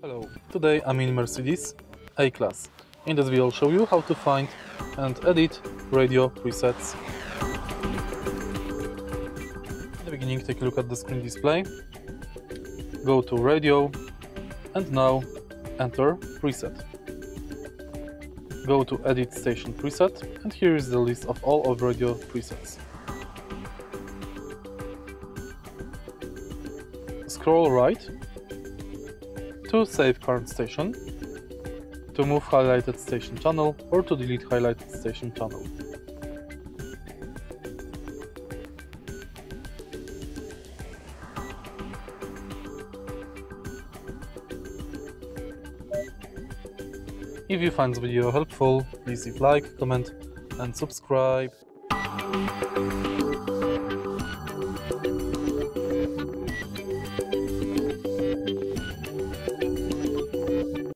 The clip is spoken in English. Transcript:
Hello, today I'm in Mercedes A Class. In this video I'll show you how to find and edit radio presets. In the beginning, take a look at the screen display, go to radio and now enter preset. Go to edit station preset and here is the list of all of radio presets. Scroll right to save current station, to move highlighted station channel or to delete highlighted station channel. If you find this video helpful, please leave like, comment and subscribe.